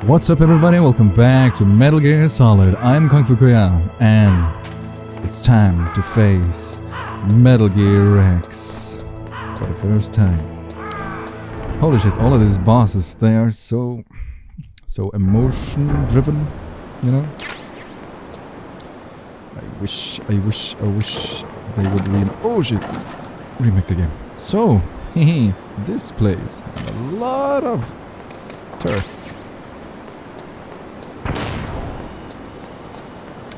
What's up everybody, welcome back to Metal Gear Solid. I'm KungFuKuya and it's time to face Metal Gear X for the first time. Holy shit, all of these bosses, they are so emotion driven, you know? I wish they would remake the game. So, this place has a lot of turrets.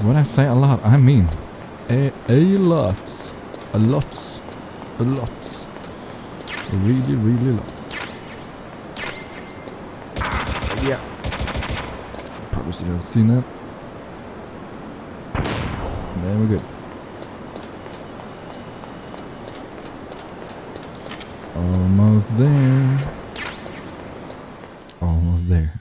When I say a lot, I mean a lot. A lot. A lot. A really, really lot. Yeah. Probably should have seen that. There we go. Almost there. Almost there.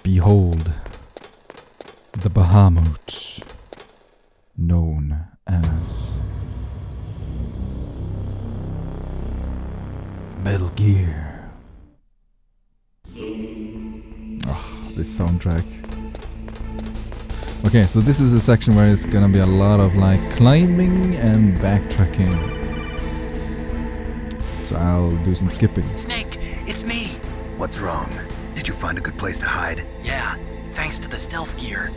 Behold, the Bahamut, known as Metal Gear. Oh, this soundtrack. Okay, so this is a section where it's gonna be a lot of like climbing and backtracking. So I'll do some skipping. Snake, it's me. What's wrong? Did you find a good place to hide? Yeah, thanks to the stealth gear.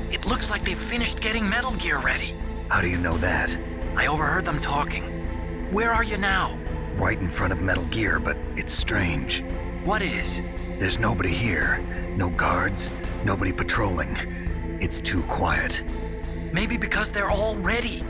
It looks like they've finished getting Metal Gear ready. How do you know that? I overheard them talking. Where are you now? Right in front of Metal Gear, but it's strange. What is? There's nobody here. No guards, nobody patrolling. It's too quiet. Maybe because they're all ready.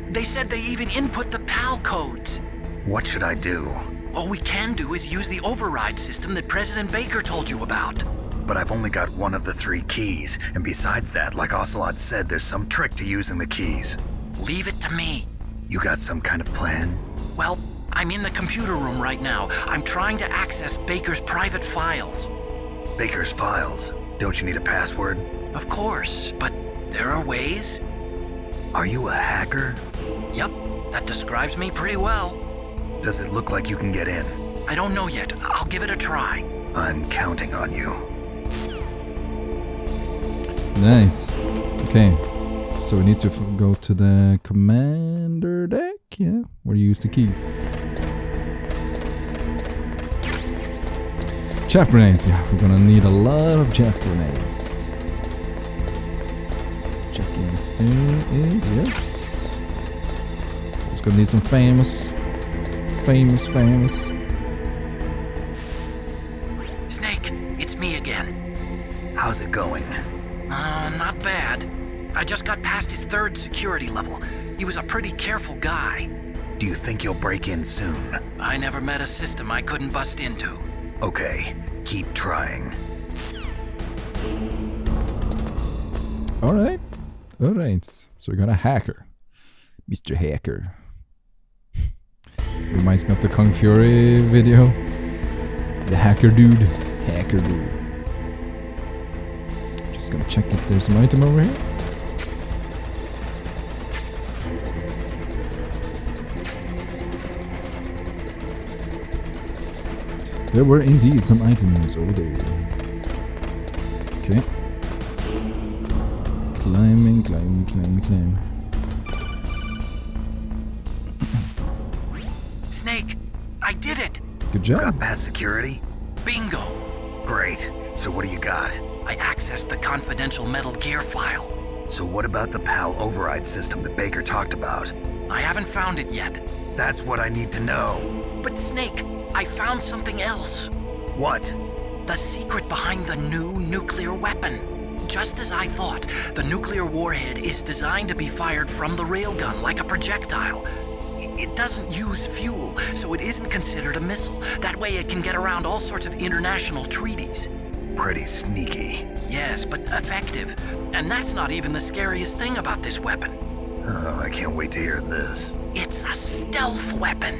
They said they even input the PAL codes. What should I do? All we can do is use the override system that President Baker told you about. But I've only got one of the 3 keys, and besides that, like Ocelot said, there's some trick to using the keys. Leave it to me. You got some kind of plan? Well, I'm in the computer room right now. I'm trying to access Baker's private files. Baker's files? Don't you need a password? Of course, but there are ways. Are you a hacker? Yep, that describes me pretty well. Does it look like you can get in? I don't know yet. I'll give it a try. I'm counting on you. Nice. Okay. So we need to go to the commander deck, yeah? Where you use the keys. Chaff grenades, yeah. We're gonna need a lot of chaff grenades. Checking if there is, yes. Just gonna need some famous. Snake, it's me again. How's it going? Not bad. I just got past his 3rd security level. He was a pretty careful guy. Do you think you'll break in soon? I never met a system I couldn't bust into. Okay, keep trying. Alright. So we got a hacker. Mr. Hacker. Reminds me of the Kung Fury video. The hacker dude. Just gonna check if there's some item over here. There were indeed some items over there. Okay. Climbing. Snake, I did it! Good job. Got past security? Bingo! Great. So what do you got? I accessed the confidential Metal Gear file. So what about the PAL override system that Baker talked about? I haven't found it yet. That's what I need to know. But Snake, I found something else. What? The secret behind the new nuclear weapon. Just as I thought, the nuclear warhead is designed to be fired from the railgun like a projectile. It doesn't use fuel, so it isn't considered a missile. That way it can get around all sorts of international treaties. Pretty sneaky. Yes, but effective. And that's not even the scariest thing about this weapon. Oh, I can't wait to hear this. It's a stealth weapon.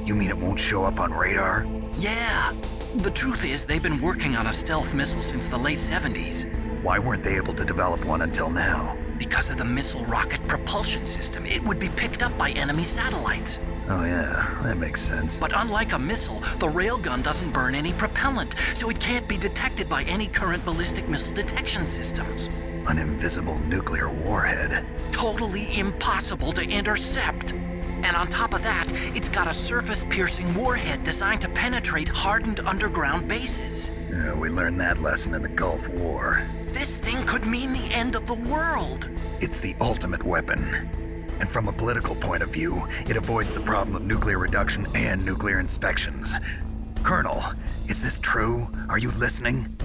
You mean it won't show up on radar? Yeah. The truth is, they've been working on a stealth missile since the late 70s. Why weren't they able to develop one until now? Because of the missile rocket propulsion system, it would be picked up by enemy satellites. Oh yeah, that makes sense. But unlike a missile, the railgun doesn't burn any propellant, so it can't be detected by any current ballistic missile detection systems. An invisible nuclear warhead. Totally impossible to intercept. And on top of that, it's got a surface-piercing warhead designed to penetrate hardened underground bases. Yeah, we learned that lesson in the Gulf War. This thing could mean the end of the world. It's the ultimate weapon. And from a political point of view, it avoids the problem of nuclear reduction and nuclear inspections. Colonel, is this true? Are you listening?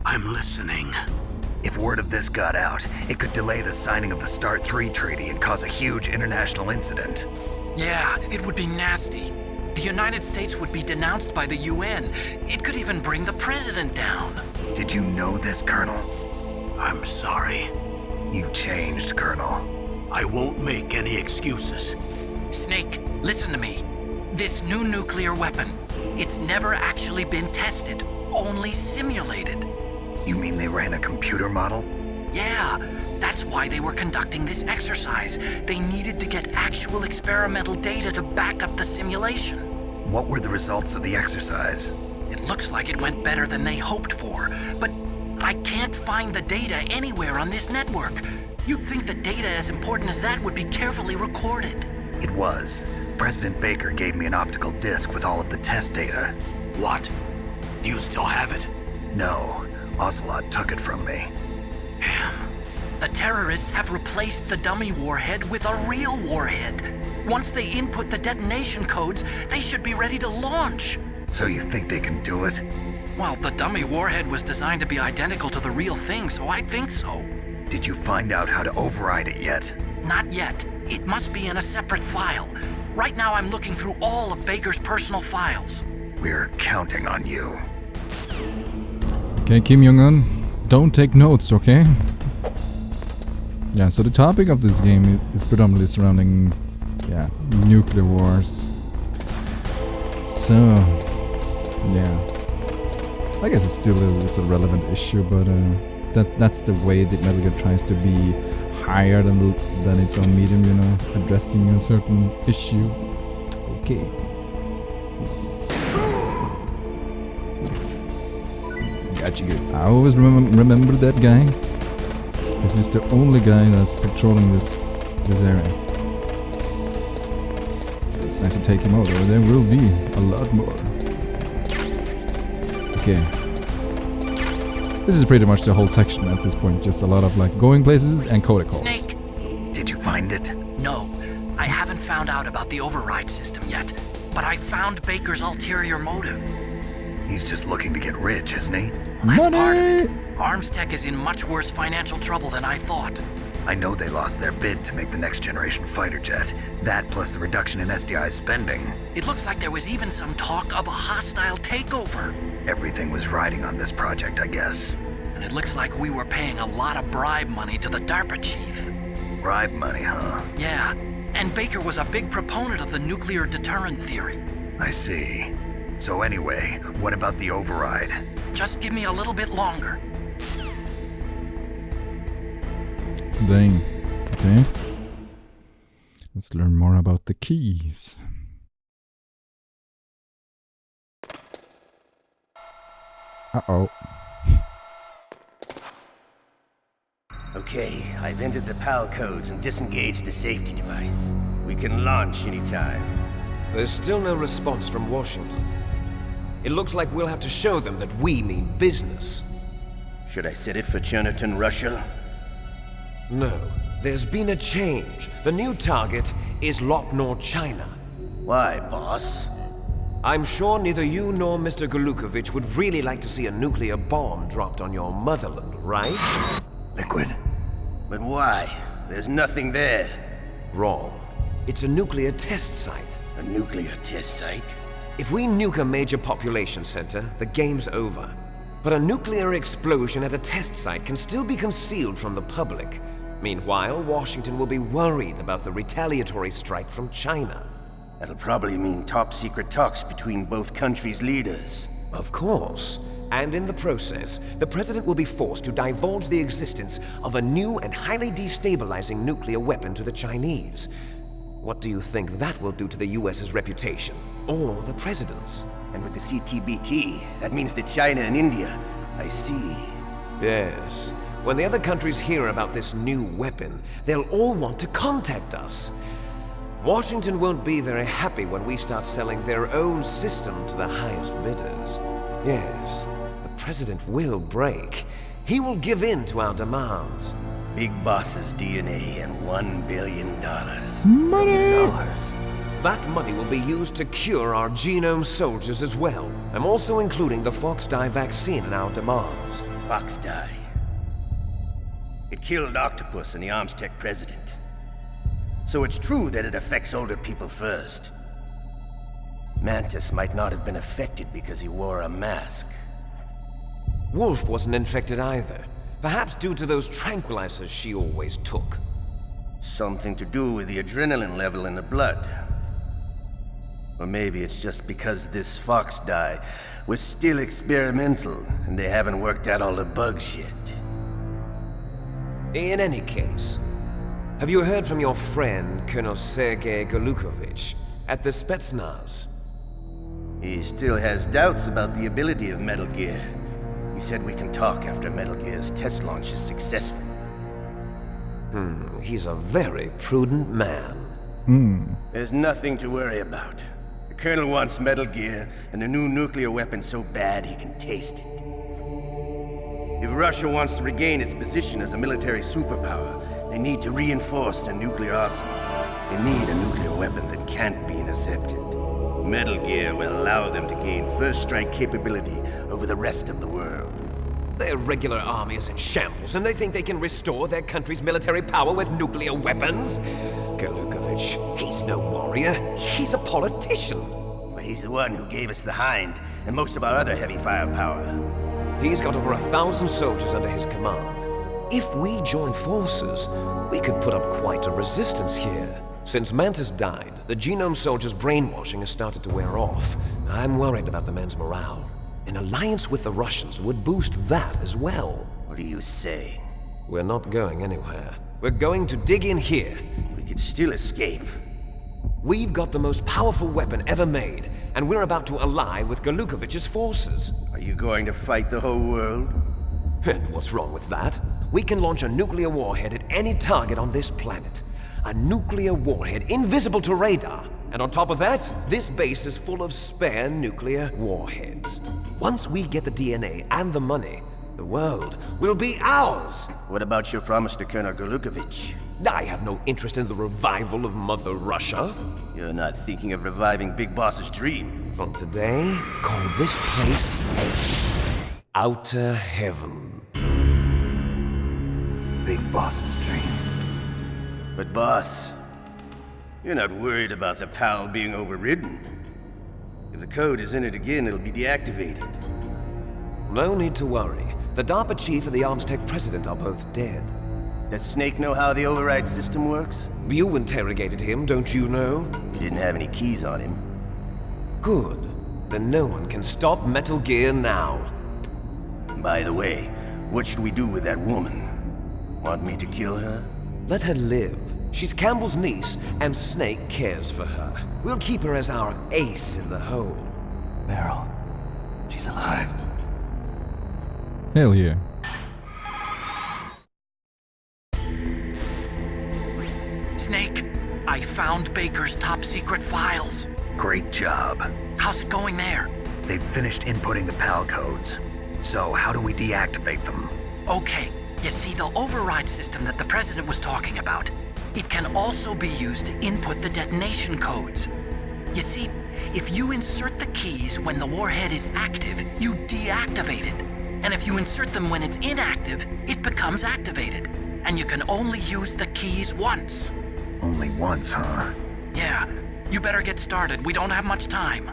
I'm listening. If word of this got out, it could delay the signing of the START 3 treaty and cause a huge international incident. Yeah, it would be nasty. The United States would be denounced by the UN. It could even bring the president down. Did you know this, Colonel? I'm sorry. You changed, Colonel. I won't make any excuses. Snake, listen to me. This new nuclear weapon, it's never actually been tested, only simulated. You mean they ran a computer model? Yeah, that's why they were conducting this exercise. They needed to get actual experimental data to back up the simulation. What were the results of the exercise? It looks like it went better than they hoped for, but I can't find the data anywhere on this network. You'd think that data as important as that would be carefully recorded. It was. President Baker gave me an optical disc with all of the test data. What? Do you still have it? No, Ocelot took it from me. Damn. The terrorists have replaced the dummy warhead with a real warhead. Once they input the detonation codes, they should be ready to launch. So you think they can do it? Well, the dummy warhead was designed to be identical to the real thing, so I think so. Did you find out how to override it yet? Not yet. It must be in a separate file. Right now I'm looking through all of Baker's personal files. We're counting on you. Okay, Kim Jong-un, don't take notes, okay? Yeah, so the topic of this game is predominantly surrounding, yeah, nuclear wars. So, yeah. I guess it's a relevant issue, but that's the way that Metal Gear tries to be higher than its own medium, you know, addressing a certain issue. Okay. Gotcha, good. I always remember that guy. This is the only guy that's patrolling this area. So it's nice to take him out, or there will be a lot more. Okay. This is pretty much the whole section at this point, just a lot of like going places and codec calls. Snake! Did you find it? No, I haven't found out about the override system yet, but I found Baker's ulterior motive. He's just looking to get rich, isn't he? That's part of it. Arms Tech is in much worse financial trouble than I thought. I know they lost their bid to make the next generation fighter jet. That plus the reduction in SDI spending. It looks like there was even some talk of a hostile takeover. Everything was riding on this project, I guess. And it looks like we were paying a lot of bribe money to the DARPA chief. Bribe money, huh? Yeah, and Baker was a big proponent of the nuclear deterrent theory. I see. So anyway, what about the override? Just give me a little bit longer. Dang. Okay. Let's learn more about the keys. Uh-oh. Okay, I've entered the PAL codes and disengaged the safety device. We can launch anytime. There's still no response from Washington. It looks like we'll have to show them that we mean business. Should I set it for Chernobyl, Russia? No, there's been a change. The new target is Lopnor, China. Why, boss? I'm sure neither you nor Mr. Golukovich would really like to see a nuclear bomb dropped on your motherland, right? Liquid. But why? There's nothing there. Wrong. It's a nuclear test site. A nuclear test site? If we nuke a major population center, the game's over. But a nuclear explosion at a test site can still be concealed from the public. Meanwhile, Washington will be worried about the retaliatory strike from China. That'll probably mean top-secret talks between both countries' leaders. Of course. and in the process, the President will be forced to divulge the existence of a new and highly destabilizing nuclear weapon to the Chinese. What do you think that will do to the US's reputation? Or the President's? And with the CTBT, that means that China and India. I see. Yes. When the other countries hear about this new weapon, they'll all want to contact us. Washington won't be very happy when we start selling their own system to the highest bidders. Yes, the President will break. He will give in to our demands. Big Boss's DNA and $1 billion. Money! That money will be used to cure our genome soldiers as well. I'm also including the Fox-Die vaccine in our demands. Fox-Die. It killed Octopus and the Armstech president. So it's true that it affects older people first. Mantis might not have been affected because he wore a mask. Wolf wasn't infected either. Perhaps due to those tranquilizers she always took. Something to do with the adrenaline level in the blood. Or maybe it's just because this Fox-Die was still experimental and they haven't worked out all the bugs yet. In any case, have you heard from your friend, Colonel Sergei Golukovich, at the Spetsnaz? He still has doubts about the ability of Metal Gear. He said we can talk after Metal Gear's test launch is successful. He's a very prudent man. There's nothing to worry about. The Colonel wants Metal Gear and a new nuclear weapon so bad he can taste it. If Russia wants to regain its position as a military superpower, they need to reinforce their nuclear arsenal. They need a nuclear weapon that can't be intercepted. Metal Gear will allow them to gain first strike capability over the rest of the world. Their regular army is in shambles, and they think they can restore their country's military power with nuclear weapons? Golukovich, he's no warrior. He's a politician. But he's the one who gave us the Hind and most of our other heavy firepower. He's got over 1,000 soldiers under his command. If we join forces, we could put up quite a resistance here. Since Mantis died, the genome soldiers' brainwashing has started to wear off. I'm worried about the man's morale. An alliance with the Russians would boost that as well. What are you saying? We're not going anywhere. We're going to dig in here. We could still escape. We've got the most powerful weapon ever made, and we're about to ally with Golukovich's forces. Are you going to fight the whole world? And what's wrong with that? We can launch a nuclear warhead at any target on this planet. A nuclear warhead invisible to radar. And on top of that, this base is full of spare nuclear warheads. Once we get the DNA and the money, the world will be ours! What about your promise to Colonel Golukovich? I have no interest in the revival of Mother Russia. You're not thinking of reviving Big Boss's dream. From today, call this place Outer Heaven. Big Boss's dream. But boss, you're not worried about the PAL being overridden. If the code is in it again, it'll be deactivated. No need to worry. The DARPA chief and the Armstech president are both dead. Does Snake know how the override system works? You interrogated him, don't you know? He didn't have any keys on him. Good. Then no one can stop Metal Gear now. By the way, what should we do with that woman? Want me to kill her? Let her live. She's Campbell's niece, and Snake cares for her. We'll keep her as our ace in the hole. Meryl, she's alive. Hell yeah. Snake, I found Baker's top secret files. Great job. How's it going there? They've finished inputting the PAL codes. So how do we deactivate them? Okay, you see the override system that the president was talking about. It can also be used to input the detonation codes. You see, if you insert the keys when the warhead is active, you deactivate it. And if you insert them when it's inactive, it becomes activated. And you can only use the keys once. Only once, huh? Yeah, you better get started. We don't have much time.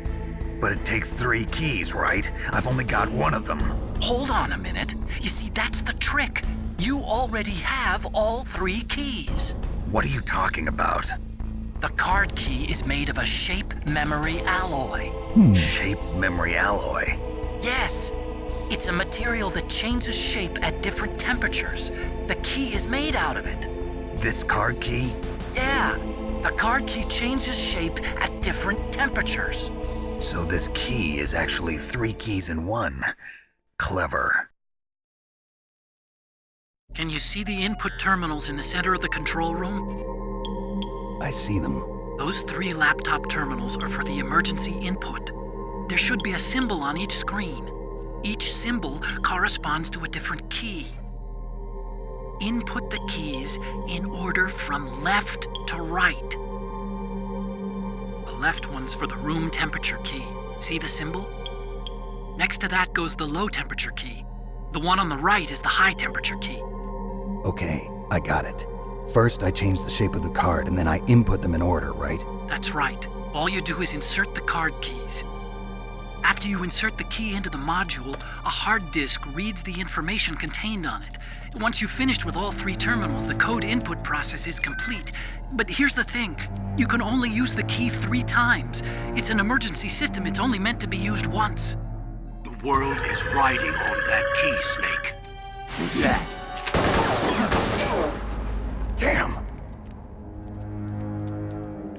But it takes 3 keys, right? I've only got 1 of them. Hold on a minute. You see, that's the trick. You already have all 3 keys. What are you talking about? The card key is made of a shape memory alloy. Shape memory alloy. Yes. It's a material that changes shape at different temperatures. The key is made out of it. This card key? Yeah, the card key changes shape at different temperatures. So this key is actually 3 keys in one. Clever. Can you see the input terminals in the center of the control room? I see them. Those 3 laptop terminals are for the emergency input. There should be a symbol on each screen. Each symbol corresponds to a different key. Input the keys in order from left to right. The left one's for the room temperature key. See the symbol? Next to that goes the low temperature key. The one on the right is the high temperature key. Okay, I got it. First, I change the shape of the card, and then I input them in order, right? That's right. All you do is insert the card keys. After you insert the key into the module, a hard disk reads the information contained on it. Once you've finished with all 3 terminals, the code input process is complete. But here's the thing. You can only use the key 3 times. It's an emergency system. It's only meant to be used once. The world is riding on that key, Snake. Who's that? Damn!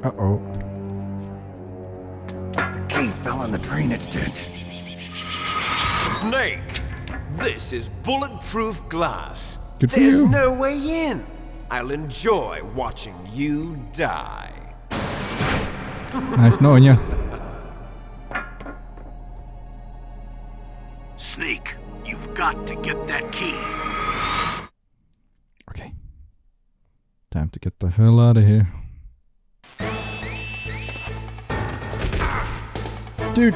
Uh-oh. The key fell in the drainage ditch. Snake! This is bulletproof glass. Good for There's you. no way in. I'll enjoy watching you die. Nice knowing you. Snake, you've got to get that key. Okay. Time to get the hell out of here. Dude!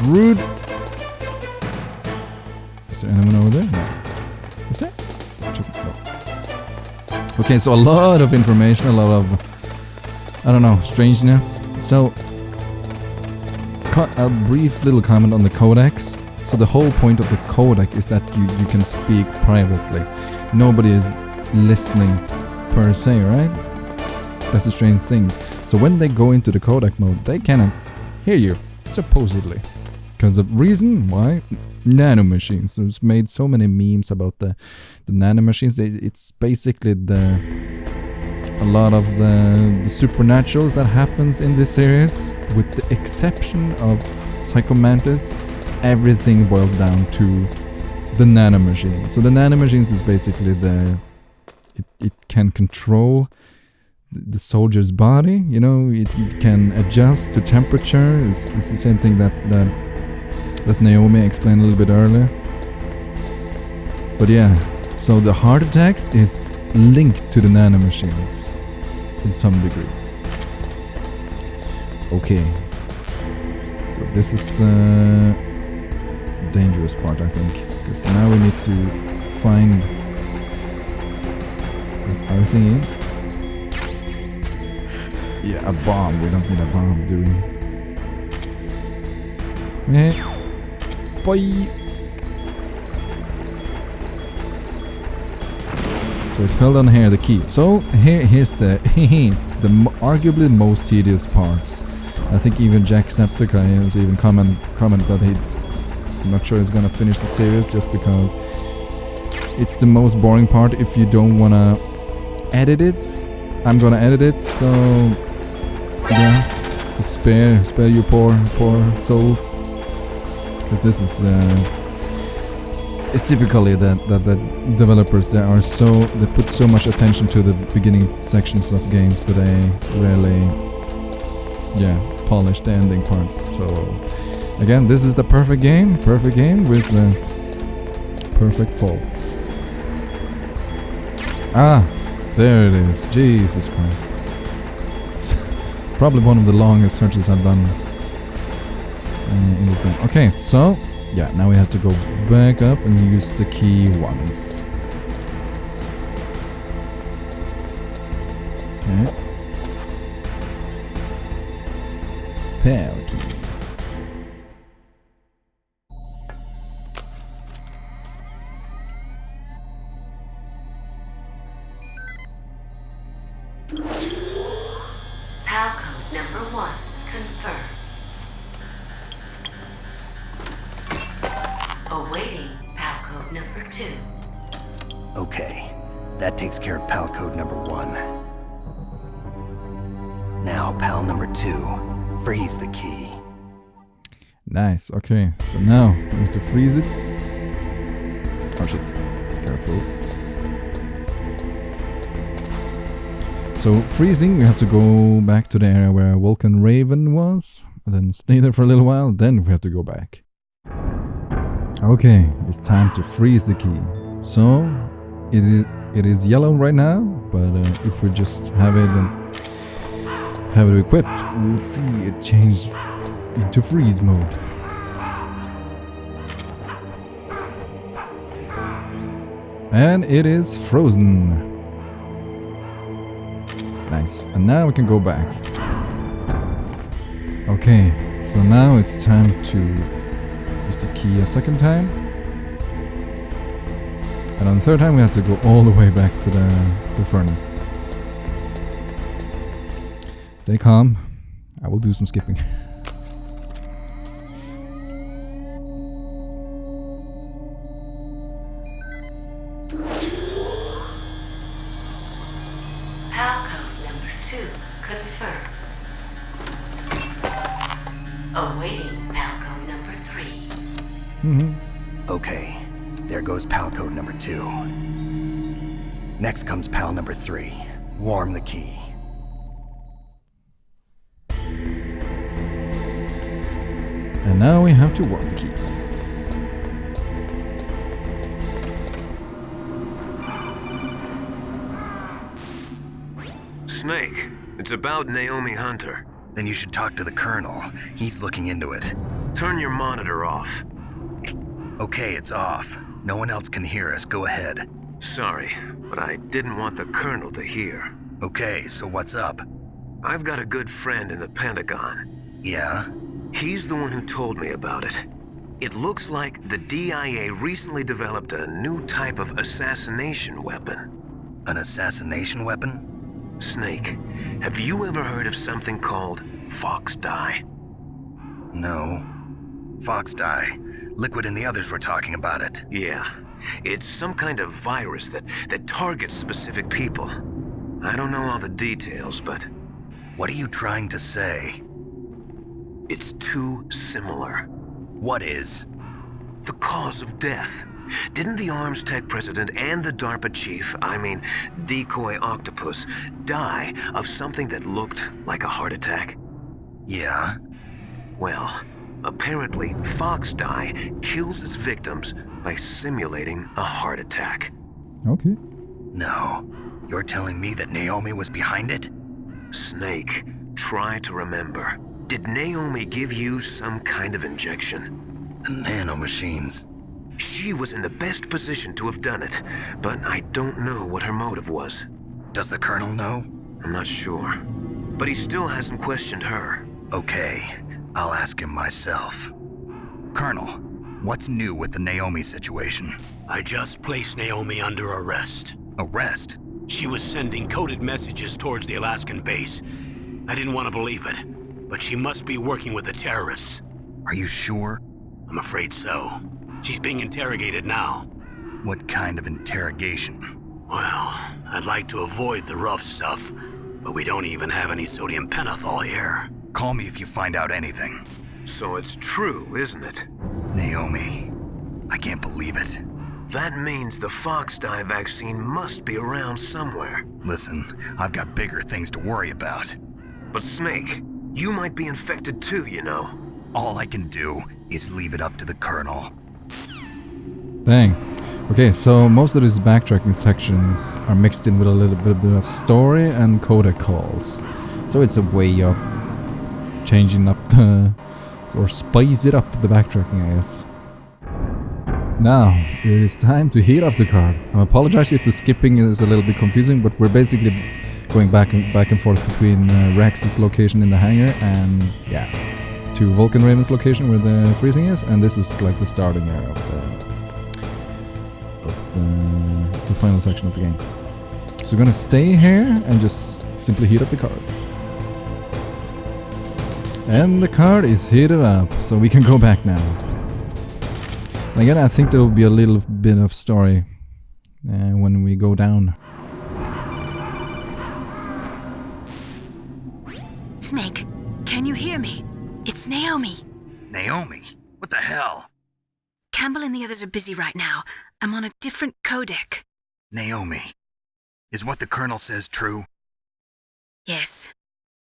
Rude! Is there anyone over there? No. Is there? No. Okay, so a lot of information, a lot of, I don't know, strangeness. So, a brief little comment on the codecs. So the whole point of the codec is that you can speak privately. Nobody is listening per se, right? That's a strange thing. So when they go into the codec mode, they cannot hear you, supposedly. Because the reason why? Nanomachines. There's made so many memes about the nanomachines. It's basically a lot of the supernaturals that happens in this series, with the exception of Psycho Mantis. Everything boils down to the nanomachine. So the nanomachines is basically it can control the soldier's body. You know, it can adjust to temperature. It's the same thing that Naomi explained a little bit earlier. But yeah, so the heart attacks is linked to the nanomachines in some degree. Okay, so this is the dangerous part, I think, because now we need to find everything in. Yeah, a bomb. We don't need a bomb, do we? Eh. Boy. So it fell down here, the key. So here's the arguably most tedious parts. I think even Jacksepticeye has even commented that I'm not sure he's gonna finish the series just because it's the most boring part if you don't wanna edit it. I'm gonna edit it, so yeah, just spare you poor souls, because this is it's typically that the developers they put so much attention to the beginning sections of games, but they rarely polish the ending parts. So again, this is the perfect game with the perfect faults. Ah, there it is. Jesus Christ. It's probably one of the longest searches I've done in this game. Okay, so yeah, now we have to go back up and use the key once. Okay. Pal key. PAL code number 1, confirmed. Awaiting PAL code number 2. Okay, that takes care of PAL code number 1. Now, PAL number 2, freeze the key. Nice. Okay, so now we need to freeze it. Oh shit. Careful. So freezing, we have to go back to the area where Vulcan Raven was, and then stay there for a little while, then we have to go back. Okay, it's time to freeze the key. So it is yellow right now, but if we just have it equipped, we'll see it change into freeze mode. And it is frozen. Nice. And now we can go back. Okay, so now it's time to use the key a second time. And on the third time we have to go all the way back to the furnace. Stay calm. I will do some skipping. PAL code number 2 confirmed. Awaiting PAL code number 3. Okay, there goes PAL code number 2. Next comes PAL number 3. Warm the key. And now we have to warm the key. Snake, it's about Naomi Hunter. Then you should talk to the Colonel. He's looking into it. Turn your monitor off. Okay, it's off. No one else can hear us. Go ahead. Sorry, but I didn't want the Colonel to hear. Okay, so what's up? I've got a good friend in the Pentagon. Yeah? He's the one who told me about it. It looks like the DIA recently developed a new type of assassination weapon. An assassination weapon? Snake, have you ever heard of something called Fox Dye? No. Fox dye. Liquid and the others were talking about it. Yeah. It's some kind of virus that targets specific people. I don't know all the details, but What are you trying to say? it's too similar. What is? The cause of death. Didn't the Arms Tech president and the DARPA chief, Decoy Octopus, die of something that looked like a heart attack? Yeah? Well, apparently Fox Dye kills its victims by simulating a heart attack. Okay. No. You're telling me that Naomi was behind it? Snake, try to remember. Did Naomi give you some kind of injection? The nanomachines. She was in the best position to have done it, but I don't know what her motive was. Does the Colonel know? I'm not sure. But he still hasn't questioned her. Okay, I'll ask him myself. Colonel, what's new with the Naomi situation? I just placed Naomi under arrest. Arrest? She was sending coded messages towards the Alaskan base. I didn't want to believe it, but she must be working with the terrorists. Are you sure? I'm afraid so. She's being interrogated now. What kind of interrogation? Well, I'd like to avoid the rough stuff, but we don't even have any sodium pentothal here. Call me if you find out anything. So it's true, isn't it? Naomi, I can't believe it. That means the Fox Dye vaccine must be around somewhere. Listen, I've got bigger things to worry about. But Snake, you might be infected too, you know. All I can do is leave it up to the Colonel. Dang. Okay, so most of these backtracking sections are mixed in with a little bit of story and codec calls. So it's a way of changing up or spice it up the backtracking, I guess. Now, it is time to heat up the card. I apologize if the skipping is a little bit confusing, but we're basically going back and forth between Rex's location in the hangar and, yeah, to Vulcan Raven's location where the freezing is, and this is like the starting area of the final section of the game. So we're gonna stay here and just simply heat up the card. And the card is heated up, so we can go back now. And again, I think there will be a little bit of story when we go down. Snake, can you hear me? It's Naomi. Naomi? What the hell? Campbell and the others are busy right now. I'm on a different codec. Naomi, is what the Colonel says true? Yes,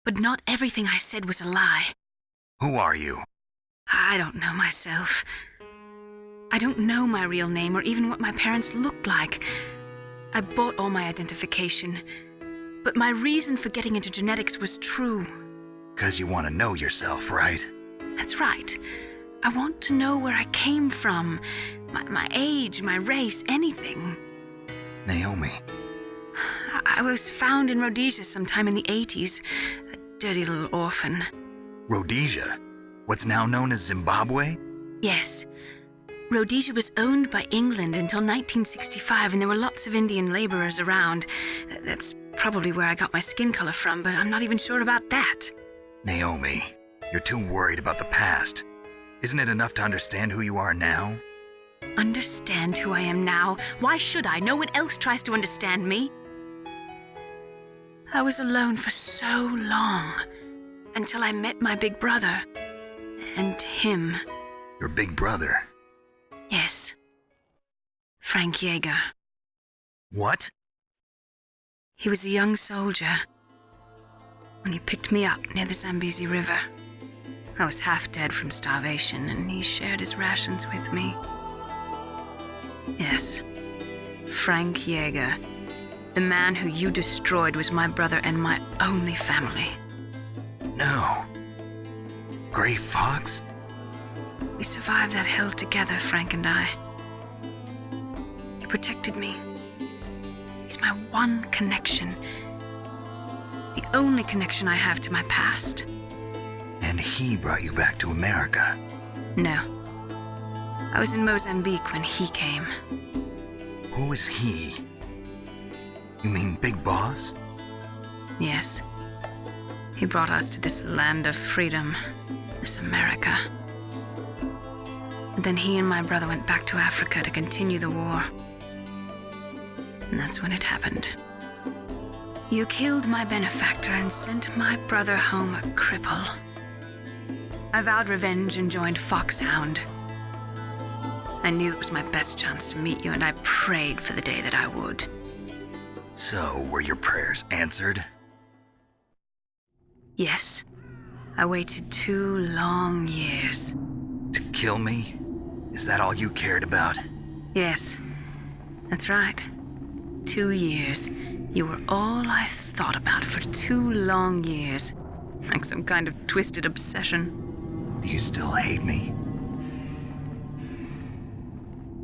but not everything I said was a lie. Who are you? I don't know myself. I don't know my real name or even what my parents looked like. I bought all my identification, but my reason for getting into genetics was true. 'Cause you want to know yourself, right? That's right. I want to know where I came from, my age, my race, anything. Naomi. I was found in Rhodesia sometime in the 80s, a dirty little orphan. Rhodesia? What's now known as Zimbabwe? Yes. Rhodesia was owned by England until 1965, and there were lots of Indian laborers around. That's probably where I got my skin color from, but I'm not even sure about that. Naomi, you're too worried about the past. Isn't it enough to understand who you are now? Understand who I am now? Why should I? No one else tries to understand me. I was alone for so long, until I met my big brother. And him. Your big brother? Yes. Frank Yeager. What? He was a young soldier when he picked me up near the Zambezi River. I was half dead from starvation, and he shared his rations with me. Yes, Frank Yeager. The man who you destroyed was my brother and my only family. No. Gray Fox? We survived that hell together, Frank and I. He protected me. He's my one connection. The only connection I have to my past. And he brought you back to America? No. I was in Mozambique when he came. Who is he? You mean Big Boss? Yes. He brought us to this land of freedom, this America. And then he and my brother went back to Africa to continue the war. And that's when it happened. You killed my benefactor and sent my brother home a cripple. I vowed revenge and joined Foxhound. I knew it was my best chance to meet you, and I prayed for the day that I would. So, were your prayers answered? Yes. I waited 2 long years. To kill me? Is that all you cared about? Yes. That's right. 2 years. You were all I thought about for 2 long years. Like some kind of twisted obsession. Do you still hate me?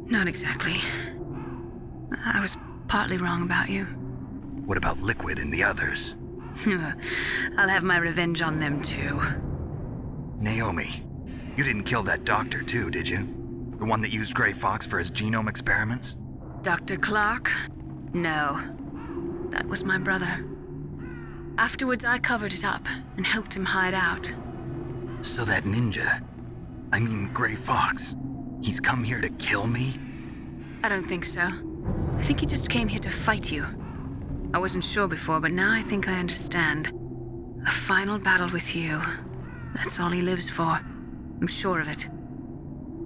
Not exactly. I was partly wrong about you. What about Liquid and the others? I'll have my revenge on them too. Naomi, you didn't kill that doctor too, did you? The one that used Gray Fox for his genome experiments? Dr. Clark? No. That was my brother. Afterwards, I covered it up and helped him hide out. So that ninja, I mean Gray Fox, he's come here to kill me? I don't think so. I think he just came here to fight you. I wasn't sure before, but now I think I understand. A final battle with you. That's all he lives for. I'm sure of it.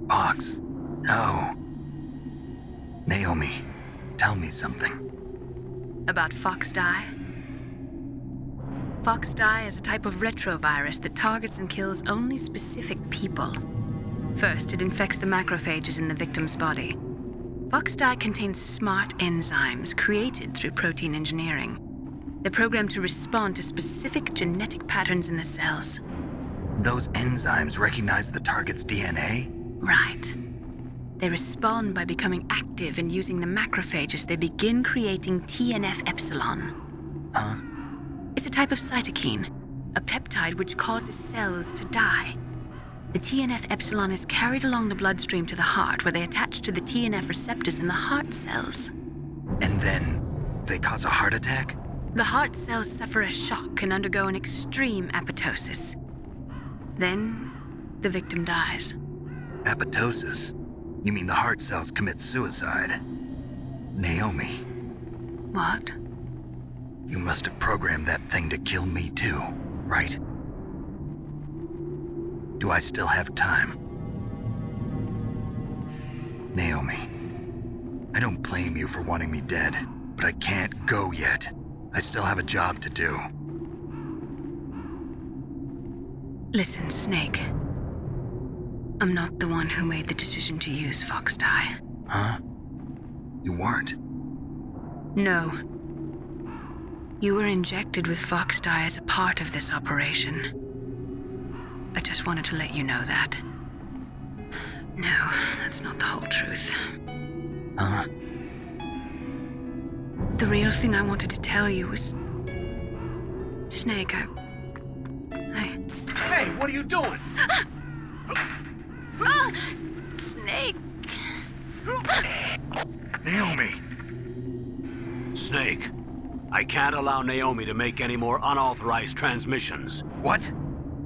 Fox? No. Naomi, tell me something. About Fox Die? Fox Die is a type of retrovirus that targets and kills only specific people. First, it infects the macrophages in the victim's body. Fox Die contains smart enzymes created through protein engineering. They're programmed to respond to specific genetic patterns in the cells. Those enzymes recognize the target's DNA? Right. They respond by becoming active and using the macrophages. They begin creating TNF-epsilon. Huh? It's a type of cytokine, a peptide which causes cells to die. The TNF-epsilon is carried along the bloodstream to the heart, where they attach to the TNF receptors in the heart cells. And then they cause a heart attack? The heart cells suffer a shock and undergo an extreme apoptosis. Then, the victim dies. Apoptosis? You mean the heart cells commit suicide? Naomi, What? you must have programmed that thing to kill me too, right? Do I still have time? Naomi, I don't blame you for wanting me dead, but I can't go yet. I still have a job to do. Listen, Snake. I'm not the one who made the decision to use Fox Dye. Huh? You weren't? No. You were injected with Fox Dye as a part of this operation. I just wanted to let you know that. No, that's not the whole truth. Huh? The real thing I wanted to tell you was... Snake, I... Hey, what are you doing? Snake! Naomi! Snake, I can't allow Naomi to make any more unauthorized transmissions. What?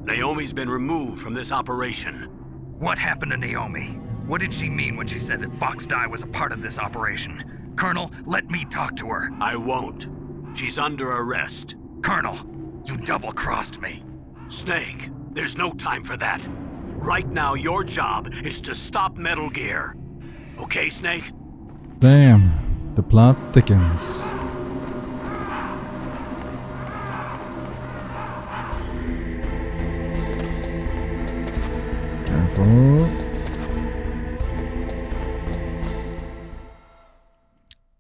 Naomi's been removed from this operation. What happened to Naomi? What did she mean when she said that Fox Dye was a part of this operation? Colonel, let me talk to her. I won't. She's under arrest. Colonel, you double-crossed me. Snake, there's no time for that. Right now, your job is to stop Metal Gear. Okay, Snake? Damn, the plot thickens. Careful.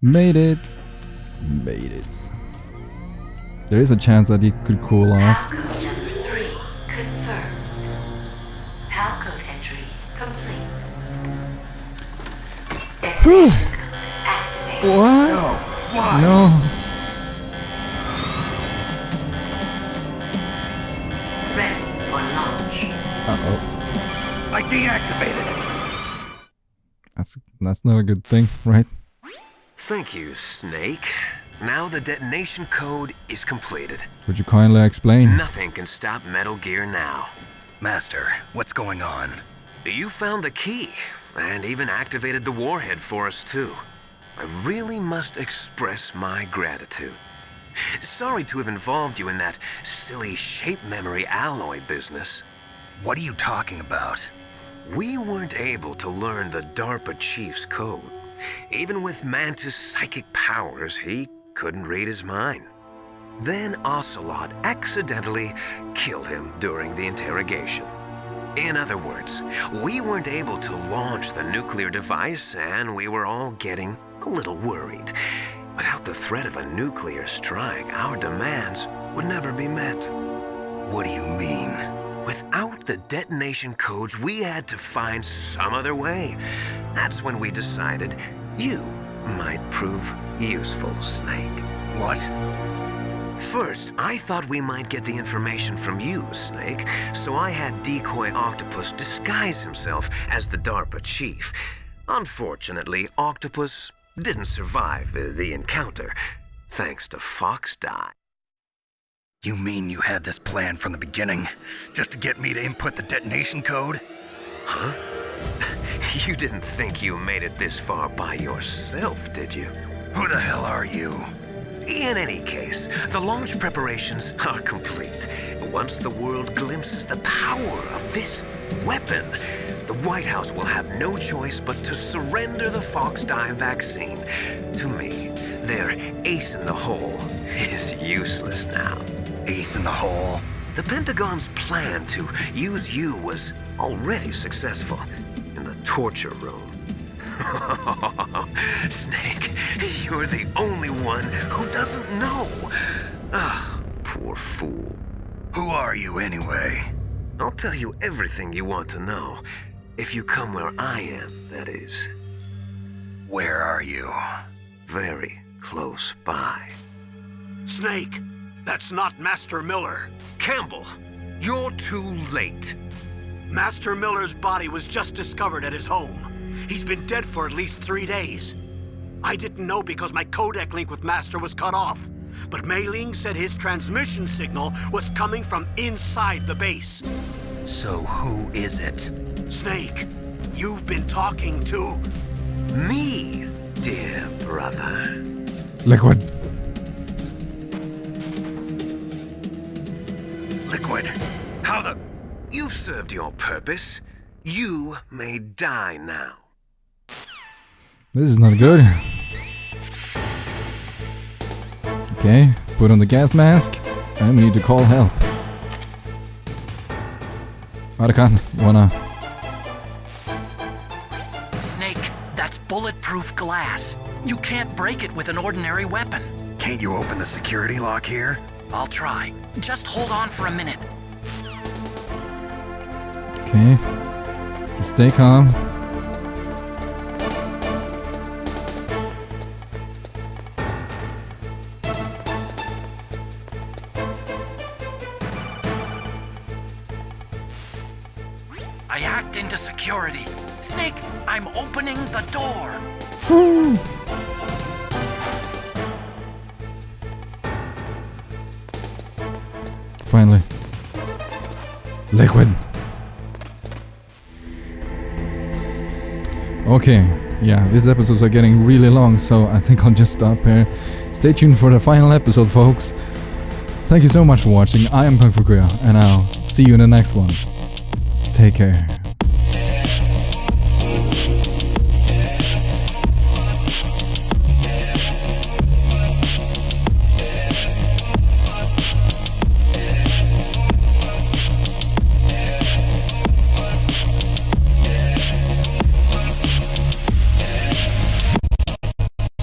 Made it. Made it. There is a chance that it could cool off. Halcode number 3 confirmed. Halcode entry complete. Detonation code activated. What? No, why? No. Ready for launch. Uh-oh. I deactivated it. That's not a good thing, right? Thank you, Snake. Now the detonation code is completed. Would you kindly explain? Nothing can stop Metal Gear now. Master, what's going on? You found the key, and even activated the warhead for us too. I really must express my gratitude. Sorry to have involved you in that silly shape memory alloy business. What are you talking about? We weren't able to learn the DARPA chief's code. Even with Mantis' psychic powers, he couldn't read his mind. Then Ocelot accidentally killed him during the interrogation. In other words, we weren't able to launch the nuclear device, and we were all getting a little worried. Without the threat of a nuclear strike, our demands would never be met. What do you mean? Without the detonation codes, we had to find some other way. That's when we decided you might prove useful, Snake. What? First, I thought we might get the information from you, Snake, so I had Decoy Octopus disguise himself as the DARPA chief. Unfortunately, Octopus didn't survive the encounter, thanks to Fox Dye. You mean you had this plan from the beginning? Just to get me to input the detonation code? Huh? You didn't think you made it this far by yourself, did you? Who the hell are you? In any case, the launch preparations are complete. Once the world glimpses the power of this weapon, the White House will have no choice but to surrender the Fox Dye vaccine to me. Their ace in the hole is useless now. Ace in the hole? The Pentagon's plan to use you was already successful in the torture room. Snake, you're the only one who doesn't know. Ah, poor fool. Who are you anyway? I'll tell you everything you want to know. If you come where I am, that is. Where are you? Very close by. Snake, that's not Master Miller. Campbell, you're too late. Master Miller's body was just discovered at his home. He's been dead for at least 3 days. I didn't know because my codec link with Master was cut off. But Mei Ling said his transmission signal was coming from inside the base. So who is it? Snake, You've been talking to me, dear brother. Liquid. Liquid, how the... You've served your purpose. You may die now. This is not good. Okay, put on the gas mask. And we need to call help. Arakan, you wanna... Snake, that's bulletproof glass. You can't break it with an ordinary weapon. Can't you open the security lock here? I'll try. Just hold on for a minute. Okay. Stay calm. I hacked into security. Snake, I'm opening the door. Finally. Liquid. Okay, yeah, these episodes are getting really long, so I think I'll just stop here. Stay tuned for the final episode, folks. Thank you so much for watching. I am KungFuKuya, and I'll see you in the next one. Take care.